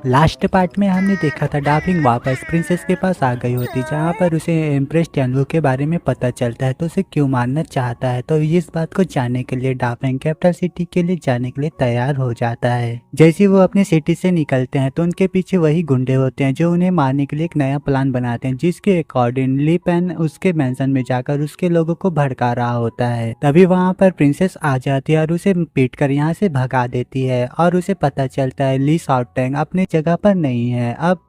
Last part में हमने देखा था डार्लिंग वापस प्रिंसेस के पास आ गई होती, जहाँ पर उसे एम्प्रेस टेनवू के बारे में पता चलता है तो उसे क्यों मारना चाहता है। तो इस बात को जानने के लिए डार्लिंग कैपिटल सिटी के लिए जाने के लिए तैयार हो जाता है। जैसे वो अपने सिटी से निकलते हैं तो उनके पीछे वही गुंडे होते हैं जो उन्हें मारने के लिए एक नया प्लान बनाते हैं, जिसके अकॉर्डिंग ली पेन उसके मैंशन में जाकर उसके लोगों को भड़का रहा होता है। तभी वहाँ पर प्रिंसेस आ जाती है और उसे पीट कर यहाँ से भगा देती है और उसे पता चलता है ली शाओटेंग अपने जगह पर नहीं है। अब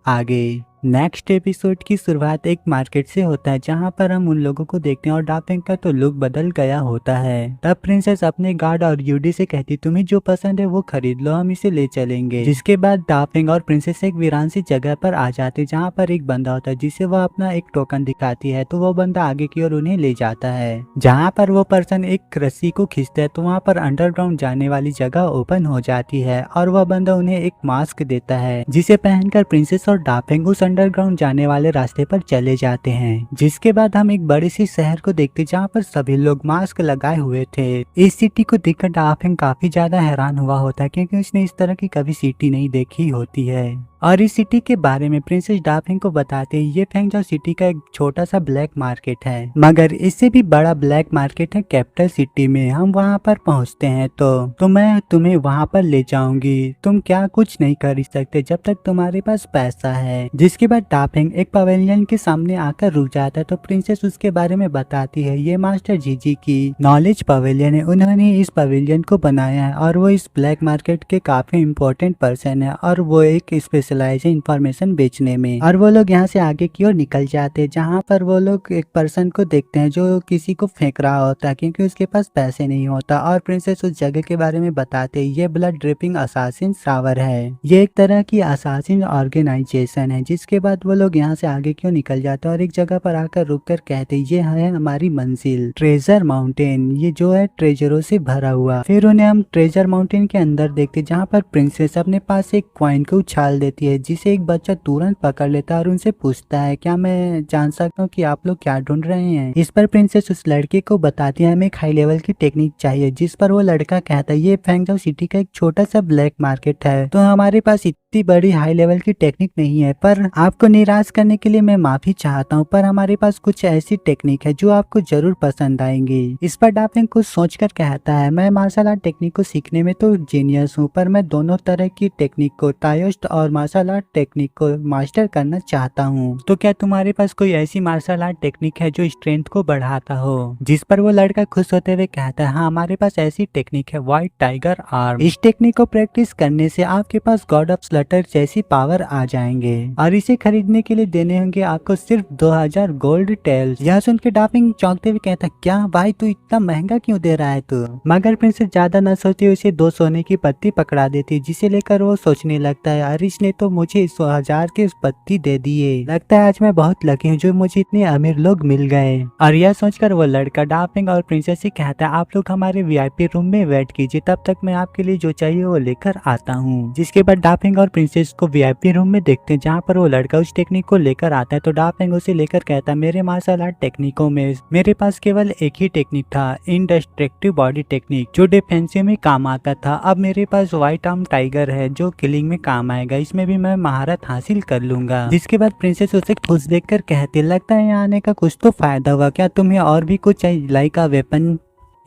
आगे नेक्स्ट एपिसोड की शुरुआत एक मार्केट से होता है, जहां पर हम उन लोगों को देखते हैं और डार्लिंग का तो लुक बदल गया होता है। तब प्रिंसेस अपने गार्ड और यूडी से कहती तुम्हें जो पसंद है वो खरीद लो, हम इसे ले चलेंगे। जिसके बाद डार्लिंग और प्रिंसेस एक वीरान सी जगह पर आ जाते, जहाँ पर एक बंदा होता है जिसे वह अपना एक टोकन दिखाती है। तो वो बंदा आगे की ओर उन्हें ले जाता है, जहाँ पर वो पर्सन एक रस्सी को खींचता है तो वहाँ पर अंडरग्राउंड जाने वाली जगह ओपन हो जाती है और वह बंदा उन्हें एक मास्क देता है, जिसे पहनकर प्रिंसेस और डार्लिंग उस अंडरग्राउंड जाने वाले रास्ते पर चले जाते हैं। जिसके बाद हम एक बड़े सी शहर को देखते जहाँ पर सभी लोग मास्क लगाए हुए थे। इस सिटी को देखकर डार्लिंग काफी ज्यादा हैरान हुआ होता है, क्योंकि उसने इस तरह की कभी सिटी नहीं देखी होती है। और इस सिटी के बारे में प्रिंसेस डार्लिंग को बताते हैं ये फेंगजाओ सिटी का एक छोटा सा ब्लैक मार्केट है, मगर इससे भी बड़ा ब्लैक मार्केट है कैपिटल सिटी में। हम वहाँ पर पहुँचते हैं तो मैं तुम्हें वहाँ पर ले जाऊंगी, तुम क्या कुछ नहीं कर सकते जब तक तुम्हारे पास पैसा है। जिसके बाद डार्लिंग एक पवेलियन के सामने आकर रुक जाता है तो प्रिंसेस उसके बारे में बताती है ये मास्टर जीजी की नॉलेज पवेलियन है, उन्होंने इस पवेलियन को बनाया है और वो इस ब्लैक मार्केट के काफी इम्पोर्टेंट पर्सन है और वो एक स्पेशलाइज है इंफॉर्मेशन बेचने में। और वो लोग यहाँ से आगे की ओर निकल जाते हैं, जहाँ पर वो लोग एक पर्सन को देखते हैं जो किसी को फेंक रहा होता है क्योंकि उसके पास पैसे नहीं होता। और प्रिंसेस उस जगह के बारे में बताते हैं ये ब्लड ड्रिपिंग असासिन शावर है, ये एक तरह की असासिन ऑर्गेनाइजेशन है। जिसके बाद वो लोग यहाँ से आगे क्यों निकल जाते हैं और एक जगह पर आकर रुक कर कहते ये है हमारी मंजिल ट्रेजर माउंटेन, ये जो है ट्रेजरों से भरा हुआ। फिर उन्हें हम ट्रेजर माउंटेन के अंदर देखते जहाँ पर प्रिंसेस अपने पास एक कॉइन को उछाल देती है, जिसे एक बच्चा तुरंत पकड़ लेता है और उनसे पूछता है क्या मैं जान सकता हूँ कि आप लोग क्या ढूंढ रहे हैं। इस पर प्रिंसेस उस लड़के को बताती है हमें एक हाई लेवल की टेक्निक चाहिए। जिस पर वो लड़का कहता है ये फेंगजाओ सिटी का एक छोटा सा ब्लैक मार्केट है, तो हमारे पास इतनी बड़ी हाई लेवल की टेक्निक नहीं है, पर आपको निराश करने के लिए मैं माफी चाहता हूँ, पर हमारे पास कुछ ऐसी टेक्निक है जो आपको जरूर पसंद आएंगी। इस पर डार्लिंग कुछ सोचकर कहता है मैं मार्शल आर्ट टेक्निक को सीखने में तो जीनियस हूँ, पर मैं दोनों तरह की टेक्निक को ताओइस्ट और मार्शल आर्ट टेक्निक को मास्टर करना चाहता हूँ। तो क्या तुम्हारे पास कोई ऐसी मार्शल आर्ट टेक्निक है जो स्ट्रेंथ को बढ़ाता हो। जिस पर वो लड़का खुश होते हुए कहता है हाँ हमारे पास ऐसी टेक्निक है व्हाइट टाइगर आर्म, इस टेक्निक को प्रैक्टिस करने से आपके पास गॉड ऑफ स्लटर जैसी पावर आ जाएंगे और इसे खरीदने के लिए देने होंगे आपको सिर्फ 2000 गोल्ड टेल्स। यह सुन के डार्लिंग चौंकते हुए कहता क्या भाई तू इतना महंगा क्यों दे रहा है तू। मगर प्रिंसेस ज्यादा न सोचती उसे 2 सोने की पत्ती पकड़ा देती, जिसे लेकर वो सोचने लगता है अरिश ने तो मुझे 1000 के पत्ती दे दिए, लगता है आज मैं बहुत लकी हूँ जो मुझे इतने अमीर लोग मिल गए। और यह सोचकर वो लड़का डार्लिंग और प्रिंसेस से कहता है आप लोग हमारे वीआईपी रूम में वेट कीजिए, तब तक मैं आपके लिए जो चाहिए वो लेकर आता हूँ। जिसके बाद डार्लिंग और प्रिंसेस को वीआईपी रूम में देखते हैं, जहाँ पर वो लड़का उस टेक्निक को लेकर आता है। तो डार्लिंग उसे लेकर कहता है मेरे मार्शल आर्ट टेक्निकों में मेरे पास केवल एक ही टेक्निक था, इनडेस्ट्रक्टिव बॉडी टेक्निक, जो डिफेंसिव में काम आता था। अब मेरे पास व्हाइट आर्म टाइगर है जो किलिंग में काम आएगा, इसमें भी मैं महारत हासिल कर लूंगा। जिसके बाद प्रिंसेस उसे खुश देखकर कहती लगता है यहाँ आने का कुछ तो फायदा हुआ, क्या तुम्हें और भी कुछ चाहिए लाइक अ वेपन।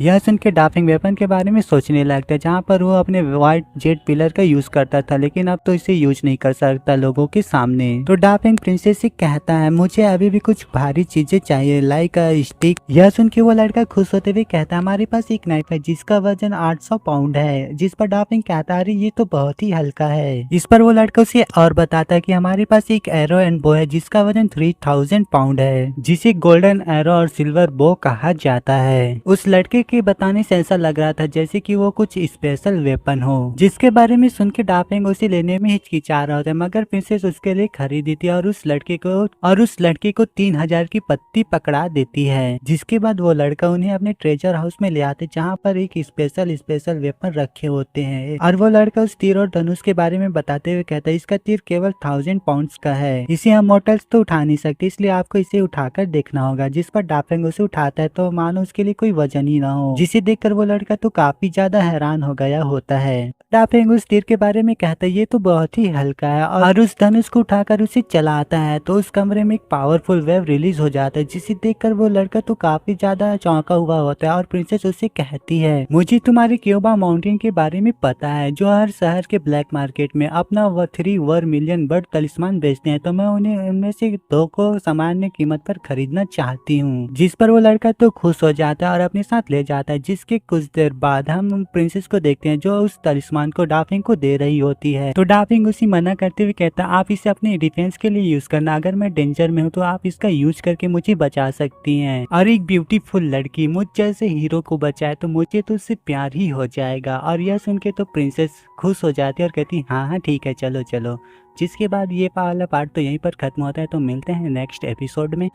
यह सुन के डार्लिंग वेपन के बारे में सोचने लगता है, जहाँ पर वो अपने व्हाइट जेट पिलर का यूज करता था, लेकिन अब तो इसे यूज नहीं कर सकता लोगों के सामने। तो डार्लिंग प्रिंसेस से कहता है मुझे अभी भी कुछ भारी चीजें चाहिए लाइक अ स्टिक। यह सुन के वो लड़का खुश होते हुए कहता है हमारे पास एक नाइफ है जिसका वजन 800 पाउंड है। जिस पर डार्लिंग कहता है अरे ये तो बहुत ही हल्का है। इस पर वो लड़का उसे और बताता है कि हमारे पास एक एरो एंड बो है जिसका वजन 3000 पाउंड है, जिसे गोल्डन एरो और सिल्वर बो कहा जाता है। उस लड़के के बताने से ऐसा लग रहा था जैसे कि वो कुछ स्पेशल वेपन हो, जिसके बारे में सुन के डार्लिंग उसे लेने में हिचकिचा रहा होता है, मगर प्रिंसेस उसके लिए खरीदी थी और उस लड़के को 3000 की पत्ती पकड़ा देती है। जिसके बाद वो लड़का उन्हें अपने ट्रेजर हाउस में ले आते, जहाँ पर एक स्पेशल वेपन रखे होते हैं। और वो लड़का उस तीर और धनुष के बारे में बताते हुए कहता है इसका तीर केवल 1000 पाउंड्स का है, इसे हम मोटल्स तो उठा नहीं सकते, इसलिए आपको इसे उठाकर देखना होगा। जिस पर डार्लिंग उसे उठाता है तो मानो उसके लिए कोई वजन ही ना हो। हो, जिसे देखकर वो लड़का तो काफी ज्यादा हैरान हो गया होता है। डाफिंग उस तीर के बारे में कहता है ये तो बहुत ही हल्का है और उस धनुष को उठाकर उसे चलाता है तो उस कमरे में एक पावरफुल वेव रिलीज हो जाता है, जिसे देखकर वो लड़का तो काफी ज्यादा चौंका हुआ होता है और प्रिंसेस उसे कहती है मुझे तुम्हारे क्यूबा माउंटेन के बारे में पता है जो हर शहर के ब्लैक मार्केट में अपना 3 मिलियन बर्ड तलिस्मान बेचते हैं, तो मैं उन्हें उनमें से 2 को सामान्य कीमत पर खरीदना चाहती हूँ। जिस पर वो लड़का तो खुश हो जाता है और अपने साथ ले जाता है। जिसके कुछ देर बाद हम प्रिंसेस को देखते हैं जो उस तलिस्मान को डाफिंग को दे रही होती है, तो डाफिंग उसी मना करते हुए कहता है आप इसे अपने डिफेंस के लिए यूज करना, अगर मैं डेंजर में हूँ तो आप इसका यूज करके मुझे बचा सकती हैं। और एक ब्यूटीफुल लड़की मुझ जैसे हीरो को बचाए तो मुझे तो उससे प्यार ही हो जाएगा। और यह सुन के तो प्रिंसेस खुश हो जाती है और कहती हाँ हाँ ठीक है चलो चलो। जिसके बाद ये वाला पार्ट तो यहीं पर खत्म होता है। तो मिलते हैं नेक्स्ट एपिसोड में।